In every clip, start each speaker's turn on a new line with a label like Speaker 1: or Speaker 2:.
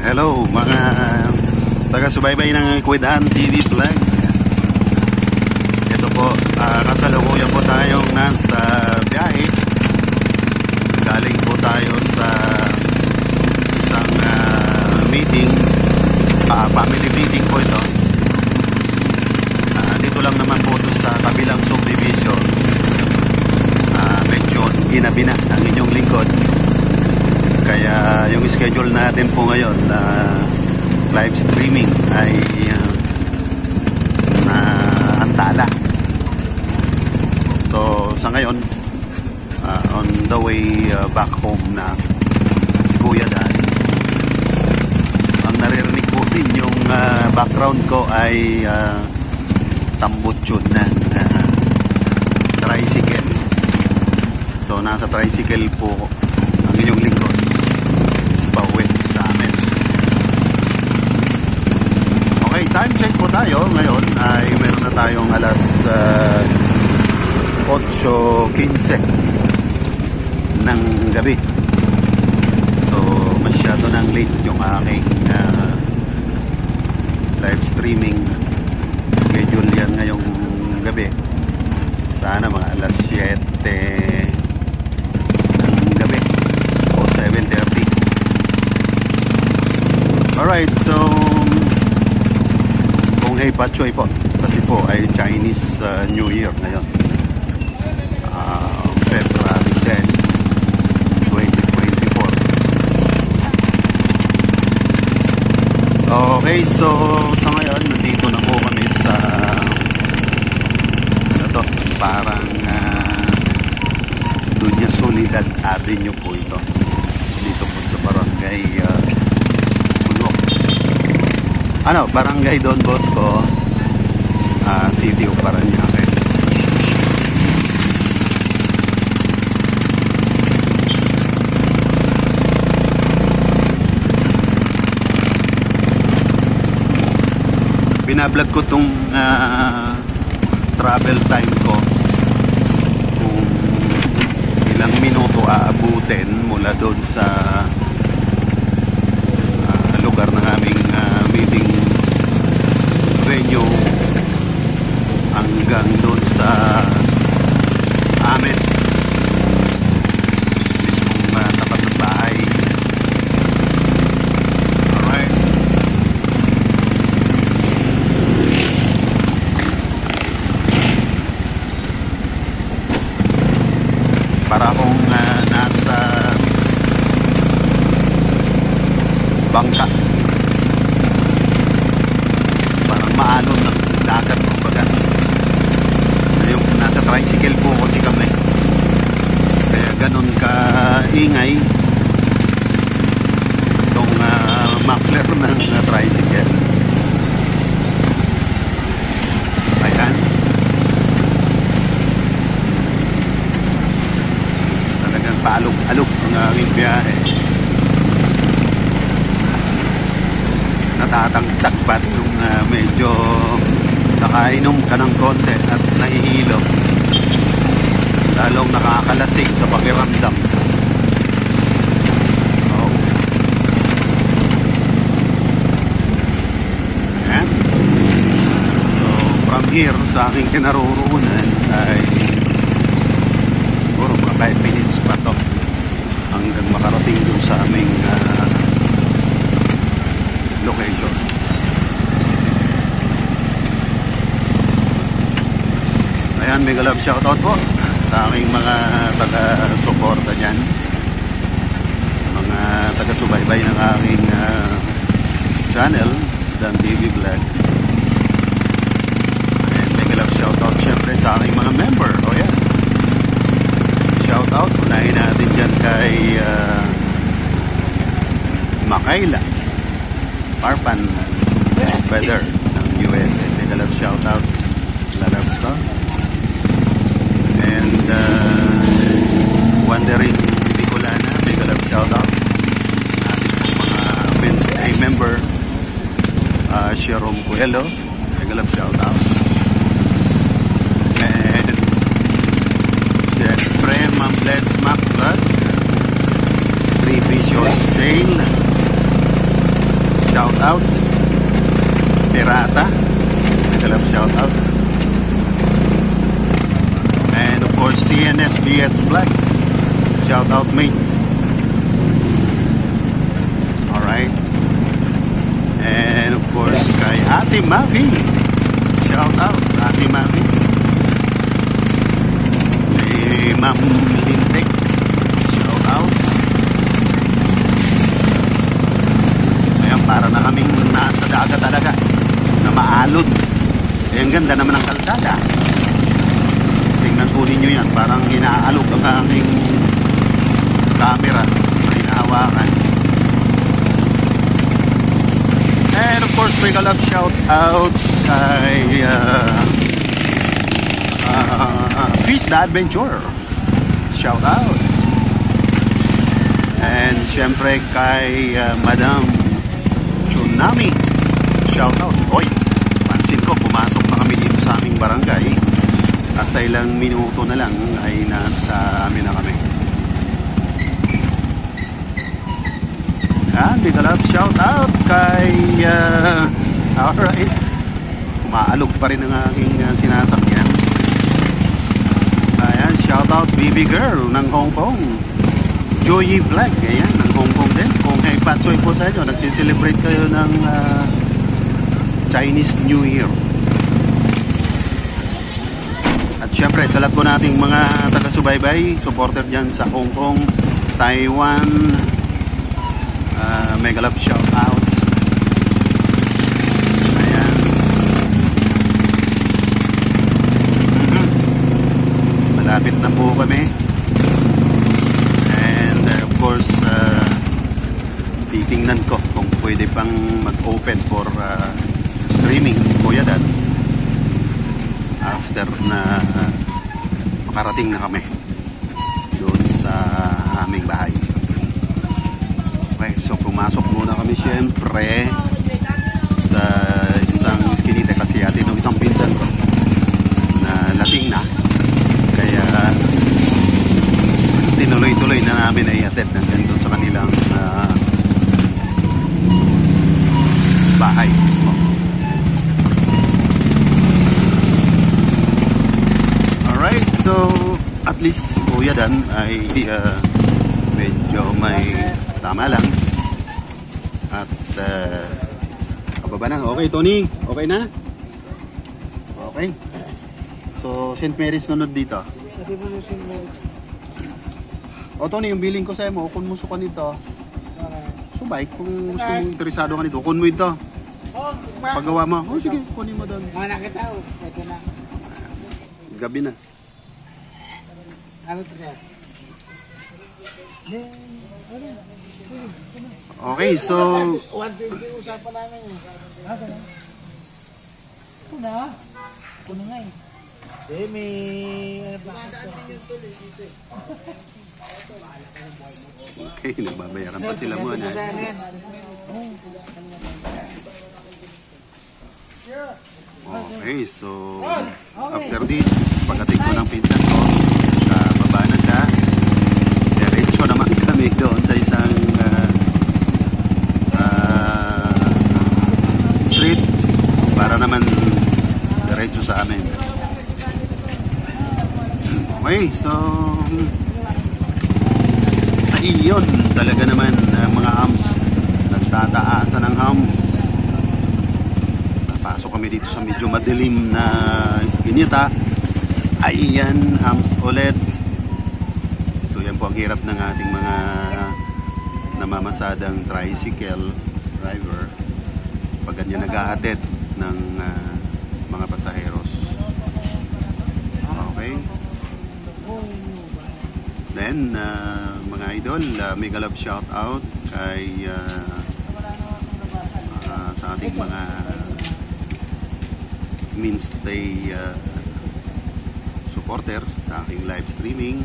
Speaker 1: Hello mga taga-subaybay ng Kuwidaan TV Vlog. Ito po, kasalukuyan po tayong nasa biyahe. Galing po tayo sa isang meeting, family meeting po ito. Dito lang naman po ito sa kabilang subdivision. Medyo ginabi na ang inyong lingkod. Kaya yung schedule natin po ngayon na live streaming ay naantala. So sa ngayon, on the way back home na si Kuya Dan. Ang naririnig po din yung background ko ay tambutsyod na tricycle. So nasa tricycle po ang inyong lingkod pauwi sa amin. Okay, time check po tayo. Ngayon ay meron na tayong alas 8:15 ng gabi. So masyado nang late yung aking live streaming schedule yan ngayong gabi. Sana mga alas 7 ng gabi o 7:30. Alright, so kung Pachoy po, kasi po ay Chinese New Year ngayon, February 10, 2024. Okay, so sa ngayon nandito na po kami sa parang Dunya Soledad Avenue po ito, dito po sa barangay barangay Don Bosco, City of Parañaque. Binablog ko tong travel time ko, kung ilang minuto aabutin mula doon sa lugar ng aming meeting venue hanggang doon sa amin mismong tapat ng bahay. Alright, para akong nasa bangka, parang maalon ng dagat, kumbaga. Yung nasa tricycle po kasi kami, kaya ganun ka-ingay itong muffler ng tricycle. Ayan, talagang paalog-alog ang aming biyahe. Natatagtagpat yung medyo nakainom ka ng konti at nahihilo, lalong nakakalasing sa pakiramdam. Ayan. So from here sa aking kinaroroonan ay siguro mga 5 minutes pa to hanggang makarating dun sa aming location. Ayan, mega love shoutout po sa aking mga taga-suporta dyan, mga taga-subaybay ng aking channel, Dan TV Vlog. And mega love shoutout syempre sa aking mga member. O yan, shoutout, unahin natin dyan kay Makayla Parpan Weather ng USA. Mega love shoutout, lalabs ko. And Wandering Bicolana, mega love shoutout. Ating mga Wednesday member, Sharon Coelho, mega love shoutout. And syempre Ma'am Bless Mac Vlog, 3 Visions Chain, Pirata, mega love shout out. And of course CNSBS Vlog, shout out mate. Alright. And of course kay Ate Mavi, shout out Ate Mavi. Kay Ma'am Lintek, shout out. Ayan, para na kaming nasa dagat talaga na maalod. Eh, ang ganda naman ng kalsada. Tingnan po ninyo yan, parang inaalog ang aking camera na hinahawakan. And of course, big love shout out kay Fish the Adventure, shout out. And syempre kay Madam Tsunami, shout out. Oy, pansin ko pumasok na kami dito sa aming barangay at sa ilang minuto na lang ay nasa amin na kami. And big love shout out kay alright, umaalog pa rin ang aking sinasakyan. Ayan, shout out baby girl ng Hong Kong, Joey Vlog, ayan, ng Hong Kong din. Kung hey patsoy po sa inyo, nagsiselebrate kayo ng Chinese New Year. At syempre, sa lahat po nating mga taga-subaybay, supporter dyan sa Hong Kong, Taiwan, mega love shout out. Ayan. Malapit na po kami. And of course, titingnan ko kung pwede pang mag-open for streaming Kuya Dad after na makarating na kami doon sa aming bahay. Okay, so pumasok muna kami syempre sa isang iskinita kasi atin ng isang pinsan ko na lasing na, kaya tinuloy-tuloy na namin ay attempt hanggang doon sa kanilang bahay mismo. Alright, so at least Kuya Dan ay medyo may tama lang at kababa na. Okay Tony, okay na? Okay, so St. Mary's nunod dito. O Tony, yung billing ko sa'yo mo, kung muso ka nito subay, kung gusto mong interesado ka nito, kun mo ito paggawa mo. O sige, kunin mo doon. Gabi na. Okay, so
Speaker 2: usapan namin eh. Puno nga eh. May
Speaker 1: okay, nagbabayaran pa sila mo na. Okay, so after this, pagdating ko ng pinsan ko, baba na siya. Diretso naman kami doon sa isang street para naman diretso sa amin. Okay, so ayun, talaga naman mga hams, nagtataasan ng hams. Napasok kami dito sa medyo madilim na iskinita. Ayan, hams ulit. So yan po ang hirap ng ating mga namamasadang tricycle driver pag ganyan nag-ahatid ng mga pasaheros. Okay. Then mga idol, mega love shout out kay sa ating mga mainstay supporters sa aking live streaming.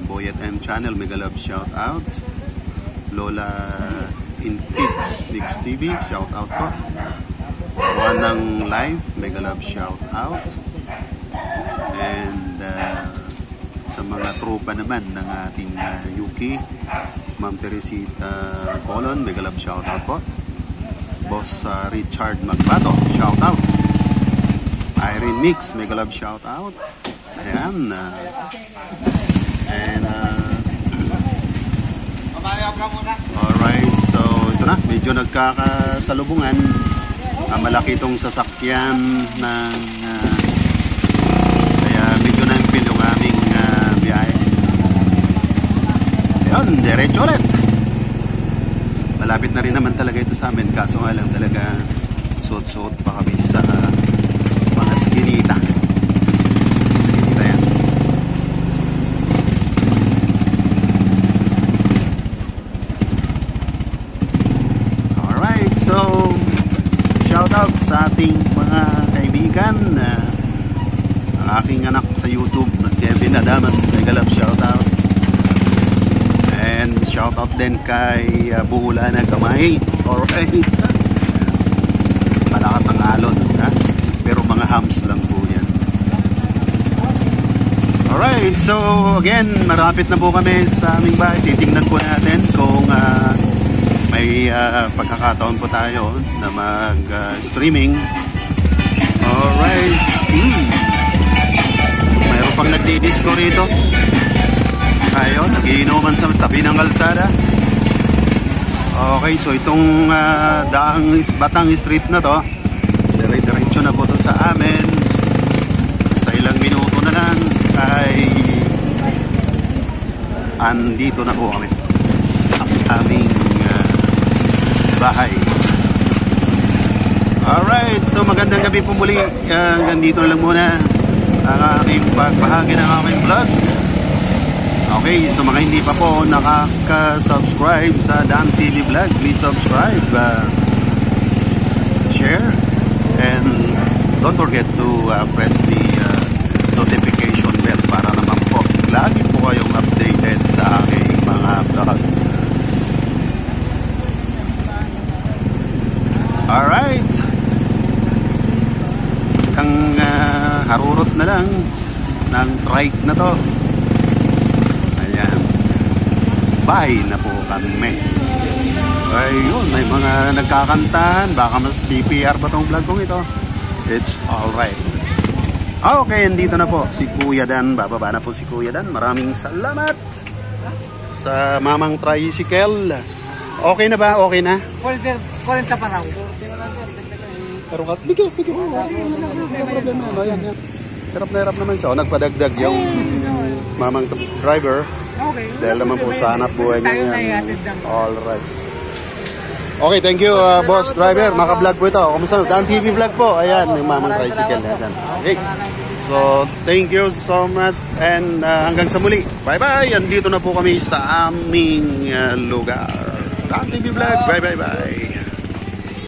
Speaker 1: Boyet M channel, mega love shout out. Lola in Kids TV, shout out po. Wanang live, mega love shout out. And sa mga tropa naman ng ating Yuki, Ma'am Teresita Colon, mega love shout out po. Boss Richard Magbato, shout out. Irene Mix, mega love shout out. Ayan. Alright, so ito na, medyo nagkakasalubungan. Malaki itong sasakyan ng kaya medyo na-impil yung aming biyahe. Ayun, diretso ulit. Malapit na rin naman talaga ito sa amin, kaso nga lang talaga suot-suot pa kami sa mga skinita. Skinita yan. Alright, so shout out sa ating mga kaibigan. Ang aking anak sa YouTube, Kevin Adamas, mega love shout out. And shout out din kay Buhula na Gamay. Alright. Malakas ang alon, ha? Pero mga hams lang po yan. Alright, so again, marapit na po kami sa aming bahay. Titingnan po natin kung may pagkakataon po tayo na mag-streaming. Alright. Mayroon pang nagdi-disco rito. Ayun, nagiinuman sa tabi ng kalsada. Okay, so itong Batang Street na to, dire-diretso na po to sa amin. Sa ilang minuto na lang ay andito na po kami sa aming bahay. Alright, so magandang gabi po muli. Hanggang dito na lang muna ang aking pagbahagi ng aking vlog. Okay, so mga hindi pa po nakaka-subscribe sa Dan TV Vlog, please subscribe, share, and don't forget to press the notification bell para naman po lagi po kayong updated sa aking mga vlog. Alright, ang harurot na lang ng trike na to. Bahay na po kami. Ayun, may mga nagkakantahan. Baka mas CPR ba tong vlog kong ito? It's alright. Okay, andito na po si Kuya Dan. Bababa na po si Kuya Dan. Maraming salamat sa mamang tricycle. Okay na ba? Okay na?
Speaker 2: 40 pa raw.
Speaker 1: Pero bigyan ko. Hirap na hirap naman siya. Nagpadagdag yung mamang driver.
Speaker 2: Okay.
Speaker 1: Dahil naman po sa hanap buhay niya yan. Alright. Okay, thank you boss driver. Maka-vlog po ito. Kumusta? Dan TV vlog po. Ayan, yung mamang tricycle na yan. Okay. So, thank you so much. And hanggang sa muli. Bye-bye. Andito na po kami sa aming lugar. Dan TV vlog. Bye-bye-bye.